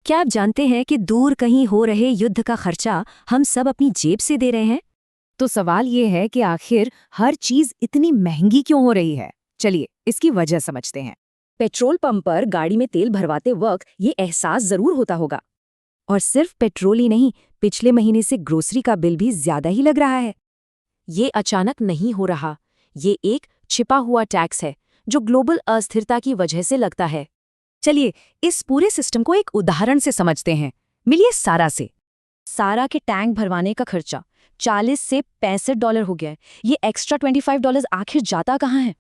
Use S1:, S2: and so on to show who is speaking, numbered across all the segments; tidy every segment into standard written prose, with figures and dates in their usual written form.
S1: क्या आप जानते हैं कि दूर कहीं हो रहे युद्ध का खर्चा हम सब अपनी जेब से दे रहे हैं?
S2: तो सवाल ये है कि आखिर हर चीज इतनी महंगी क्यों हो रही है। चलिए इसकी वजह समझते हैं।
S1: पेट्रोल पंप पर गाड़ी में तेल भरवाते वक्त ये एहसास जरूर होता होगा। और सिर्फ पेट्रोल ही नहीं, पिछले महीने से ग्रोसरी का बिल भी ज्यादा ही लग रहा है। ये अचानक नहीं हो रहा, ये एक छिपा हुआ टैक्स है जो ग्लोबल अस्थिरता की वजह से लगता है।
S2: चलिए इस पूरे सिस्टम को एक उदाहरण से समझते हैं। मिलिए सारा से।
S1: सारा के टैंक भरवाने का खर्चा 40 से $65 हो गया है। ये एक्स्ट्रा $25 आखिर जाता कहाँ है?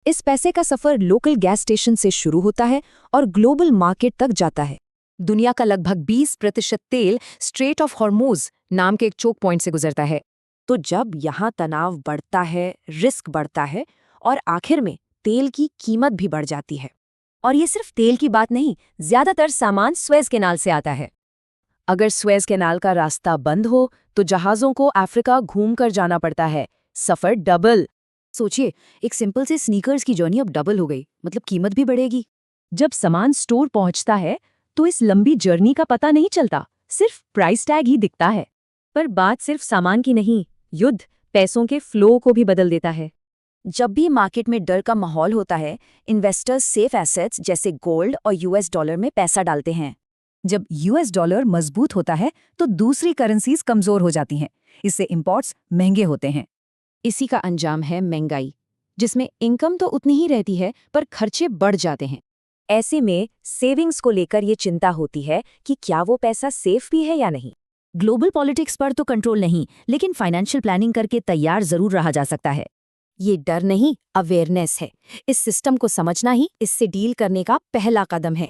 S1: इस पैसे का सफर लोकल गैस स्टेशन से शुरू होता है और ग्लोबल मार्केट तक जाता है।
S2: दुनिया का लगभग 20% तेल स्ट्रेट ऑफ हॉर्मोज नाम के एक चोक पॉइंट से गुजरता है।
S1: तो जब यहाँ तनाव बढ़ता है, रिस्क बढ़ता है और आखिर में तेल की कीमत भी बढ़ जाती है। और ये सिर्फ तेल की बात नहीं, ज्यादातर सामान स्वेज कैनाल से आता है।
S2: अगर स्वेज कैनाल का रास्ता बंद हो तो जहाज़ों को अफ्रीका घूमकर जाना पड़ता है। सफ़र डबल।
S1: सोचिए, एक सिंपल से स्नीकर्स की जर्नी अब डबल हो गई, मतलब कीमत भी बढ़ेगी।
S2: जब सामान स्टोर पहुंचता है तो इस लंबी जर्नी का पता नहीं चलता, सिर्फ प्राइस टैग ही दिखता है।
S1: पर बात सिर्फ सामान की नहीं, युद्ध पैसों के फ्लो को भी बदल देता है। जब भी मार्केट में डर का माहौल होता है, इन्वेस्टर्स सेफ एसेट्स जैसे गोल्ड और यूएस डॉलर में पैसा डालते हैं।
S2: जब यूएस डॉलर मजबूत होता है तो दूसरी करेंसीज कमजोर हो जाती हैं। इससे इंपोर्ट्स महंगे होते हैं।
S1: इसी का अंजाम है महंगाई, जिसमें इनकम तो उतनी ही रहती है पर खर्चे बढ़ जाते हैं। ऐसे में सेविंग्स को लेकर ये चिंता होती है कि क्या वो पैसा सेफ भी है या नहीं।
S2: ग्लोबल पॉलिटिक्स पर तो कंट्रोल नहीं, लेकिन फाइनेंशियल प्लानिंग करके तैयार जरूर रहा जा सकता है।
S1: ये डर नहीं, अवेयरनेस है। इस सिस्टम को समझना ही इससे डील करने का पहला कदम है।